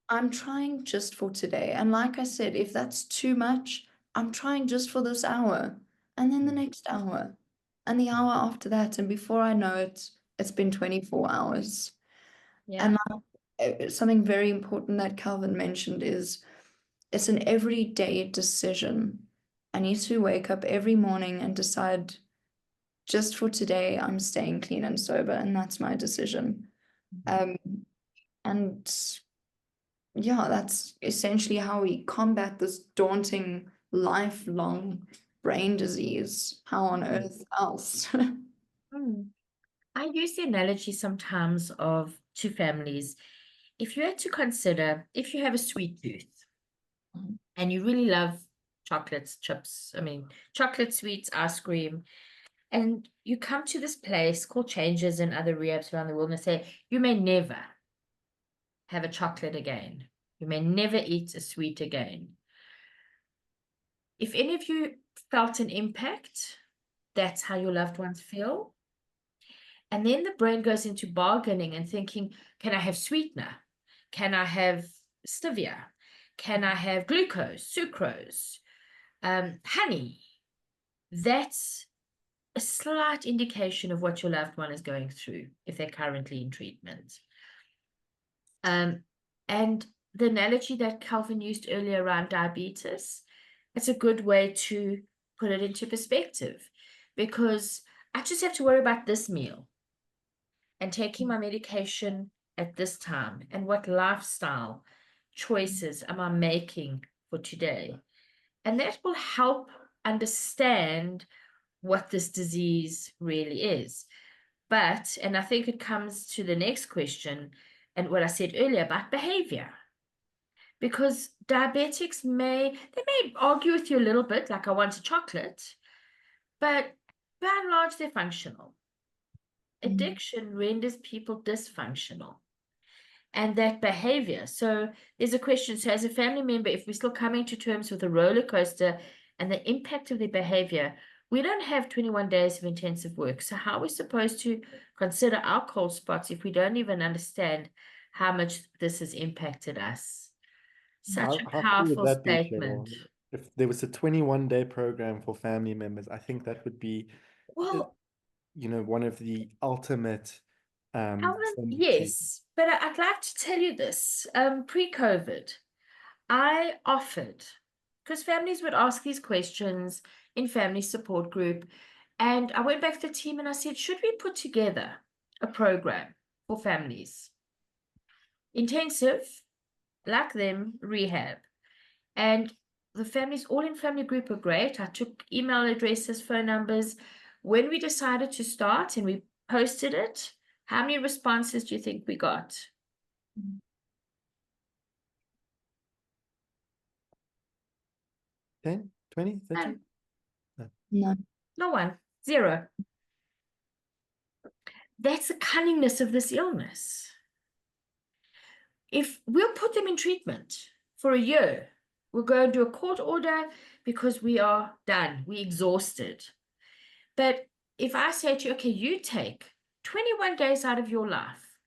I'm trying just for today. And like I said, if that's too much, I'm trying just for this hour, and then the next hour, and the hour after that. And before I know it, it's been 24 hours. Yeah. And something very important that Calvin mentioned is it's an everyday decision. I need to wake up every morning and decide, just for today, I'm staying clean and sober, and that's my decision. And yeah, that's essentially how we combat this daunting, lifelong brain disease. How on earth else? I use the analogy sometimes of two families. If you had to consider, if you have a sweet tooth and you really love chocolates, chips, chocolate, sweets, ice cream, and you come to this place called Changes and other rehabs around the world and say, you may never have a chocolate again. You may never eat a sweet again. If any of you felt an impact, that's how your loved ones feel. And then the brain goes into bargaining and thinking, can I have sweetener? Can I have stevia? Can I have glucose, sucrose, honey? That's a slight indication of what your loved one is going through if they're currently in treatment. And the analogy that Calvin used earlier around diabetes, it's a good way to put it into perspective, because I just have to worry about this meal and taking my medication at this time, and what lifestyle choices am I making for today. And that will help understand what this disease really is. But, and I think it comes to the next question and what I said earlier about behavior. Because diabetics may argue with you a little bit, like I want a chocolate, but by and large, they're functional. Addiction renders people dysfunctional. And that behavior. So there's a question. So as a family member, if we're still coming to terms with the roller coaster and the impact of their behavior, we don't have 21 days of intensive work. So how are we supposed to consider our cold spots if we don't even understand how much this has impacted us? Such a How cool would powerful that be, Cheryl? statement. If there was a 21-day program for family members, I think that would be, Well, one of the ultimate Calvin, things to- yes, but I'd like to tell you this. Pre-COVID, I offered, because families would ask these questions in family support group, and I went back to the team and I said, should we put together a program for families? Intensive, like them, rehab. And the families all in family group were great. I took email addresses, phone numbers. When we decided to start and we posted it, how many responses do you think we got? 10, 20, 30? No. No one. Zero. That's the cunningness of this illness. If we'll put them in treatment for a year, we'll go and do a court order because we are done, we're exhausted. But if I say to you, okay, you take 21 days out of your life,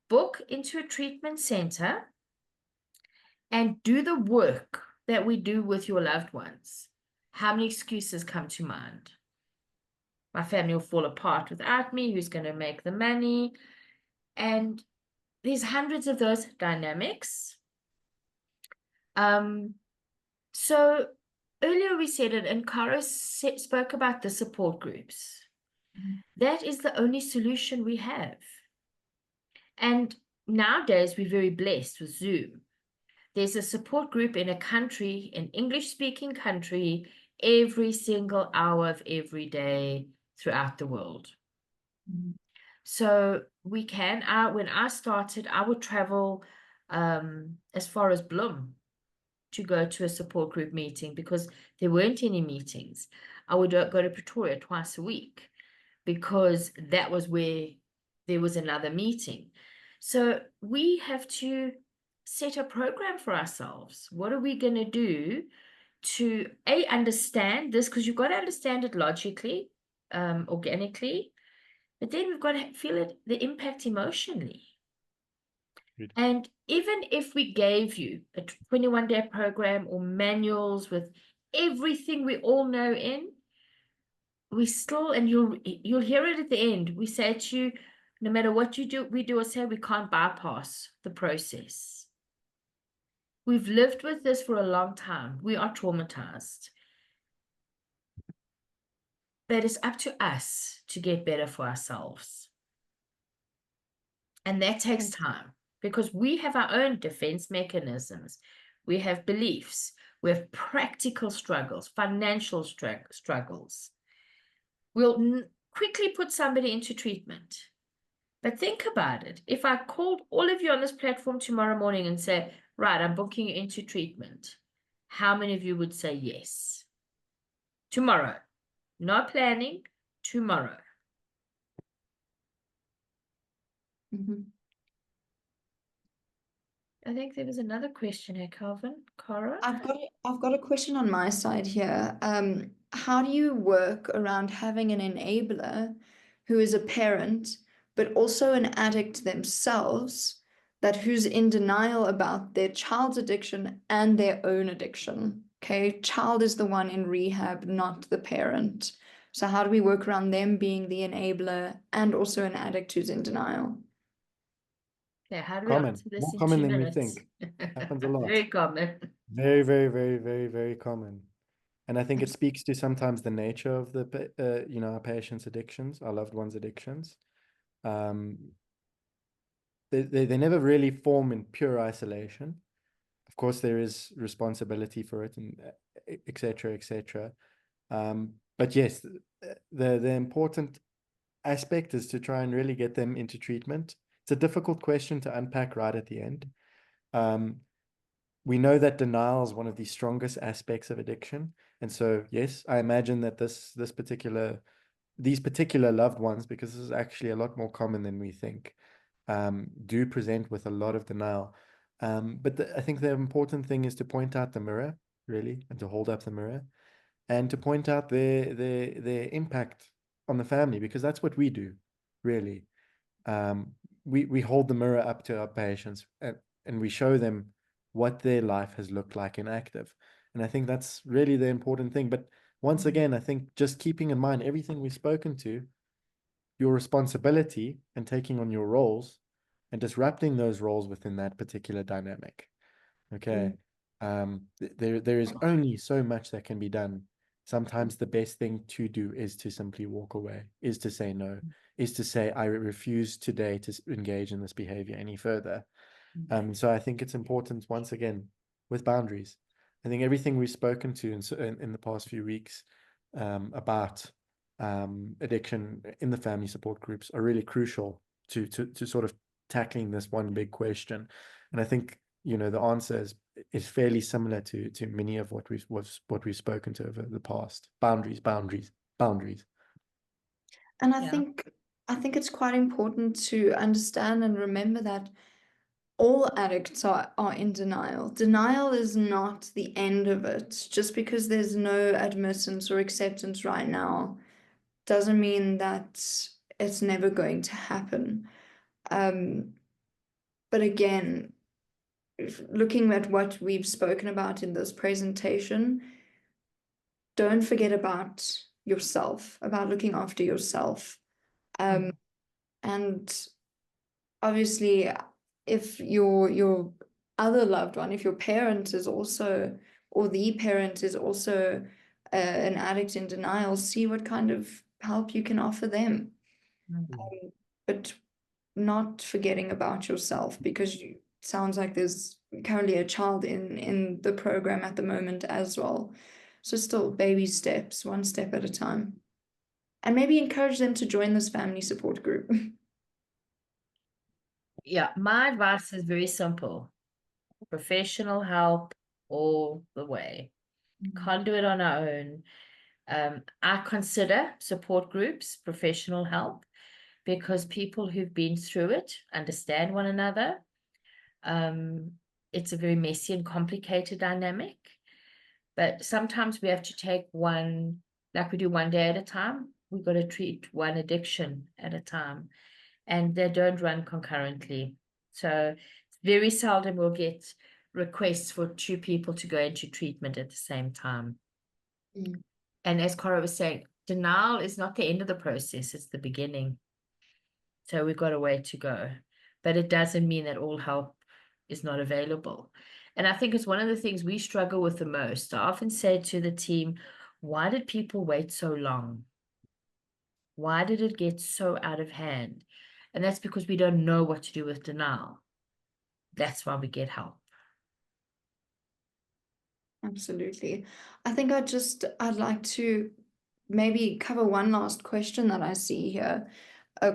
book into a treatment center and do the work that we do with your loved ones, how many excuses come to mind? My family will fall apart without me. Who's going to make the money? And there's hundreds of those dynamics. So earlier we said it, and Carah spoke about the support groups. That is the only solution we have. And nowadays we're very blessed with Zoom. There's a support group in a country, an English-speaking country every single hour of every day throughout the world. So we can, when I started, I would travel as far as Bloem to go to a support group meeting because there weren't any meetings. I would go to Pretoria twice a week because that was where there was another meeting. So we have to set a program for ourselves. What are we going to do to understand this? Because you've got to understand it logically, organically, but then we've got to feel it, the impact emotionally. Good. And even if we gave you a 21-day program or manuals with everything we all know in, we still, and you'll hear it at the end, we say to you, no matter what you do, we do or say, we can't bypass the process. We've lived with this for a long time. We are traumatized. But it's up to us to get better for ourselves. And that takes time because we have our own defense mechanisms. We have beliefs. We have practical struggles, financial struggles. We'll quickly put somebody into treatment. But think about it. If I called all of you on this platform tomorrow morning and say, right, I'm booking you into treatment, how many of you would say yes? Tomorrow. Not planning, tomorrow. I think there was another question here, Calvin. Carah? I've got a question on my side here. How do you work around having an enabler who is a parent, but also an addict themselves, who's in denial about their child's addiction and their own addiction? Okay, child is the one in rehab, not the parent. So how do we work around them being the enabler and also an addict who's in denial? Yeah, how do we Common, answer this more in common 2 than we minutes? think. Happens a lot. Very common. Very, very, very, very, very common. And I think it speaks to sometimes the nature of the, our patients' addictions, our loved ones' addictions. They never really form in pure isolation. Of course, there is responsibility for it, and et cetera, et cetera. But yes, the important aspect is to try and really get them into treatment. It's a difficult question to unpack right at the end. We know that denial is one of the strongest aspects of addiction. And so, yes, I imagine that these particular loved ones, because this is actually a lot more common than we think, do present with a lot of denial. But I think the important thing is to point out the mirror, really, and to hold up the mirror, and to point out their impact on the family, because that's what we do, really. We hold the mirror up to our patients, and we show them what their life has looked like in active. And I think that's really the important thing. But once again, I think just keeping in mind everything we've spoken to, your responsibility and taking on your roles and disrupting those roles within that particular dynamic. Okay. There is only so much that can be done. Sometimes the best thing to do is to simply walk away, is to say no, is to say, I refuse today to engage in this behavior any further. So I think it's important, once again, with boundaries. I think everything we've spoken to in the past few weeks about addiction in the family support groups are really crucial to sort of tackling this one big question. And I think, the answer is fairly similar to many of what we've spoken to over the past. Boundaries. And I Yeah. think it's quite important to understand and remember that all addicts are in denial. Denial is not the end of it. Just because there's no admittance or acceptance right now doesn't mean that it's never going to happen. But again, looking at what we've spoken about in this presentation, don't forget about yourself, about looking after yourself. And obviously, if your other loved one, if your parent is also, or the parent is also an addict in denial, see what kind of help you can offer them. But not forgetting about yourself, because it sounds like there's currently a child in the program at the moment as well. So still baby steps, one step at a time. And maybe encourage them to join this family support group. Yeah, my advice is very simple. Professional help all the way. Can't do it on our own. I consider support groups professional help because people who've been through it understand one another. It's a very messy and complicated dynamic, but sometimes we have to take one, like we do one day at a time. We've got to treat one addiction at a time, and they don't run concurrently. So very seldom we'll get requests for two people to go into treatment at the same time. Mm. And as Carah was saying, denial is not the end of the process, it's the beginning. So we've got a way to go. But it doesn't mean that all help is not available. And I think it's one of the things we struggle with the most. I often say to the team, why did people wait so long? Why did it get so out of hand? And that's because we don't know what to do with denial. That's why we get help. Absolutely. I think I'd like to maybe cover one last question that I see here.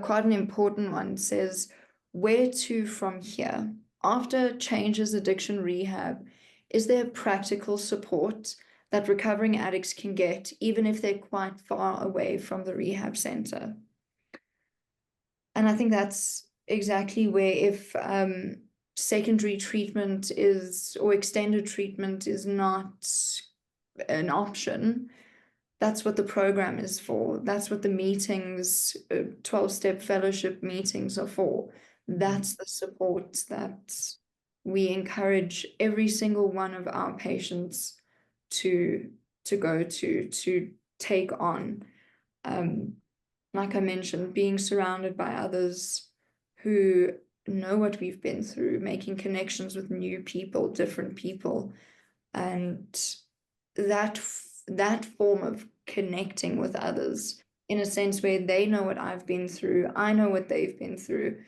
Quite an important one. It says, where to from here? After Changes Addiction Rehab, is there practical support that recovering addicts can get, even if they're quite far away from the rehab center? And I think that's exactly where if secondary treatment is, or extended treatment is not an option, that's what the program is for. That's what the meetings, 12-step fellowship meetings are for. That's the support that we encourage every single one of our patients to go to take on. Like I mentioned, being surrounded by others who know what we've been through, making connections with new people, different people, and that form of connecting with others in a sense where they know what I've been through, I know what they've been through.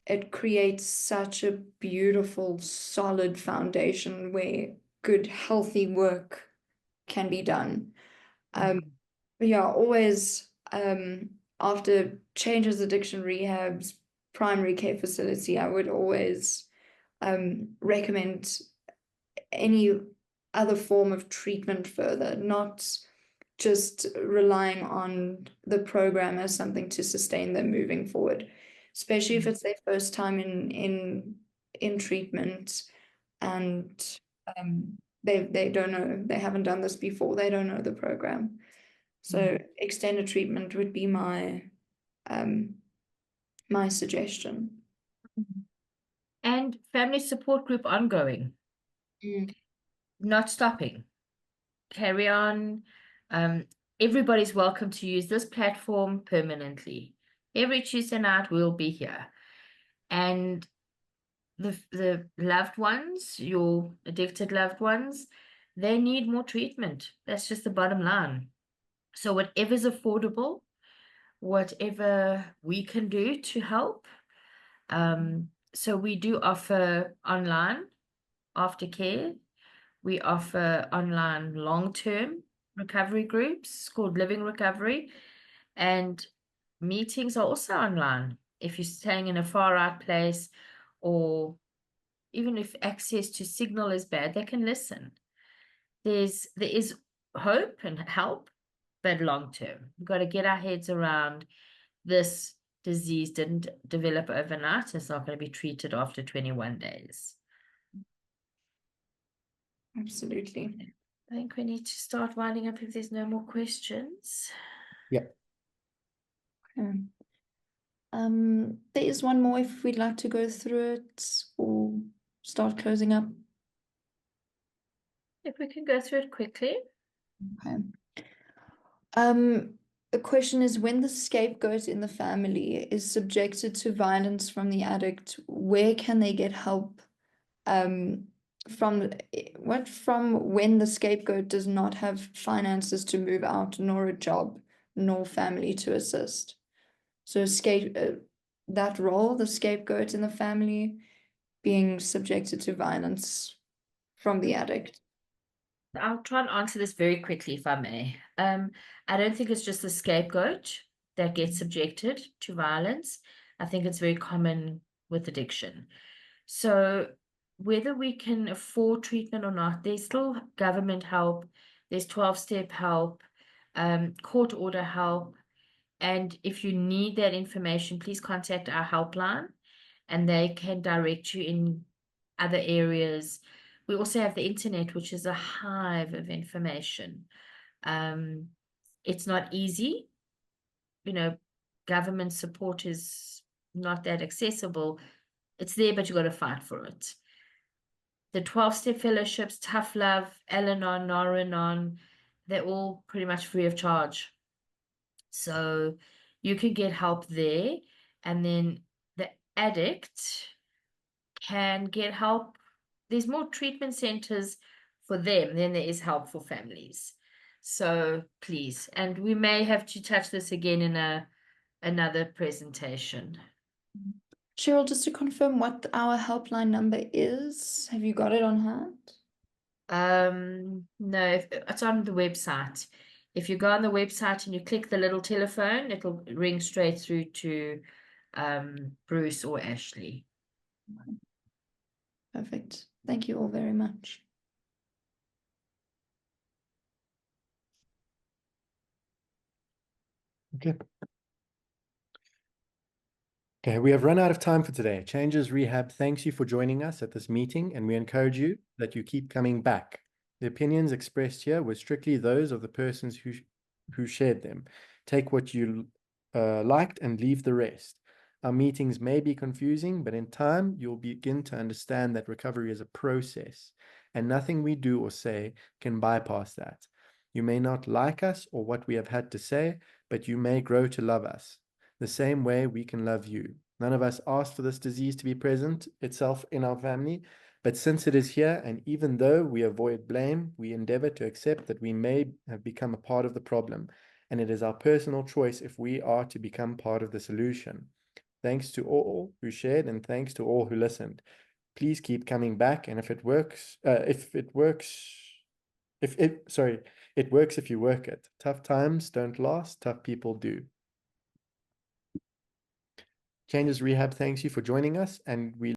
It creates such a beautiful, solid foundation where good, healthy work can be done. Yeah, always after Changes Addiction Rehab's primary care facility, I would always recommend any other form of treatment further, not just relying on the program as something to sustain them moving forward, especially if it's their first time in treatment and they don't know, they haven't done this before, they don't know the program. So extended treatment would be my my suggestion. And family support group ongoing. Not stopping. Carry on. Everybody's welcome to use this platform permanently. Every Tuesday night we'll be here. And the loved ones, your addicted loved ones, they need more treatment. That's just the bottom line. So whatever's affordable, whatever we can do to help. So we do offer online aftercare. We offer online long-term recovery groups called Living Recovery, and meetings are also online. If you're staying in a far out place, or even if access to signal is bad, they can listen. There is hope and help, but long term. We've got to get our heads around this disease didn't develop overnight. It's not going to be treated after 21 days. Absolutely. I think we need to start winding up if there's no more questions. Yeah. Okay. There is one more if we'd like to go through it or start closing up. If we can go through it quickly. Okay. The question is, when the scapegoat in the family is subjected to violence from the addict, where can they get help? From when the scapegoat does not have finances to move out, nor a job, nor family to assist. So that role, the scapegoat in the family, being subjected to violence from the addict. I'll try and answer this very quickly, if I may. I don't think it's just the scapegoat that gets subjected to violence. I think it's very common with addiction. So whether we can afford treatment or not, there's still government help, there's 12-step help, court order help. And if you need that information, please contact our helpline and they can direct you in other areas. We also have the internet, which is a hive of information. It's not easy. You know, government support is not that accessible. It's there, but you got to fight for it. The 12-step fellowships, Tough Love, Al-Anon, Nar-Anon, they're all pretty much free of charge. So you can get help there. And then the addict can get help. There's more treatment centers for them than there is help for families. So please, and we may have to touch this again in another presentation. Cheryl, just to confirm what our helpline number is, have you got it on hand? No, it's on the website. If you go on the website and you click the little telephone, it'll ring straight through to Bruce or Ashley. Perfect. Thank you all very much. Okay. Okay, we have run out of time for today. Changes Rehab thanks you for joining us at this meeting, and we encourage you that you keep coming back. The opinions expressed here were strictly those of the persons who shared them. Take what you liked and leave the rest. Our meetings may be confusing, but in time, you'll begin to understand that recovery is a process, and nothing we do or say can bypass that. You may not like us or what we have had to say, but you may grow to love us the same way we can love you. None of us asked for this disease to be present itself in our family, but since it is here, and even though we avoid blame, we endeavor to accept that we may have become a part of the problem, and it is our personal choice if we are to become part of the solution. Thanks to all who shared, and thanks to all who listened. Please keep coming back, and it works if you work it. Tough times don't last, tough people do. Changes Rehab thanks you for joining us, and we